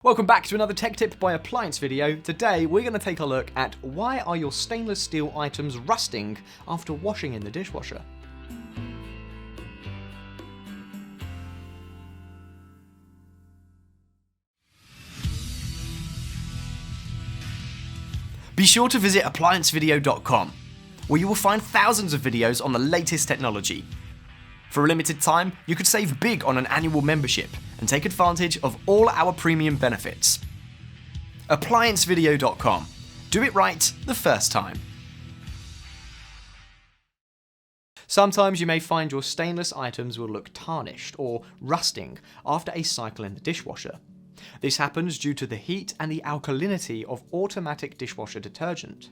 Welcome back to another tech tip by Appliance Video. Today we're going to take a look at why are your stainless steel items rusting after washing in the dishwasher. Be sure to visit ApplianceVideo.com, where you will find thousands of videos on the latest technology. For a limited time, you could save big on an annual membership and take advantage of all our premium benefits. ApplianceVideo.com. Do it right the first time. Sometimes you may find your stainless items will look tarnished or rusting after a cycle in the dishwasher. This happens due to the heat and the alkalinity of automatic dishwasher detergent.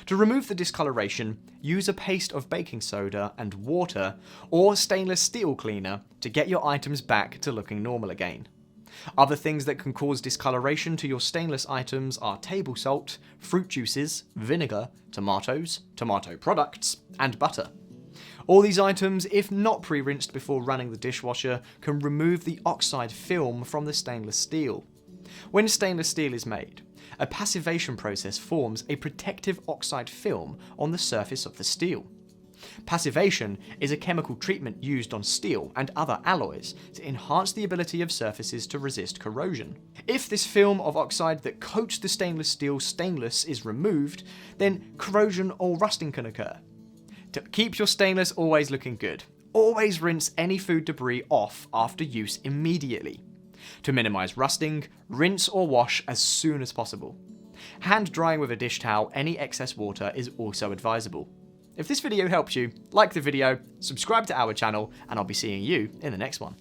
To remove the discoloration, use a paste of baking soda and water or stainless steel cleaner to get your items back to looking normal again. Other things that can cause discoloration to your stainless items are table salt, fruit juices, vinegar, tomatoes, tomato products, and butter. All these items, if not pre-rinsed before running the dishwasher, can remove the oxide film from the stainless steel. When stainless steel is made, a passivation process forms a protective oxide film on the surface of the steel. Passivation is a chemical treatment used on steel and other alloys to enhance the ability of surfaces to resist corrosion. If this film of oxide that coats the stainless steel stainless is removed, then corrosion or rusting can occur. To keep your stainless always looking good, always rinse any food debris off after use immediately. To minimize rusting, rinse or wash as soon as possible. Hand drying with a dish towel any excess water is also advisable. If this video helped you, like the video, subscribe to our channel, and I'll be seeing you in the next one.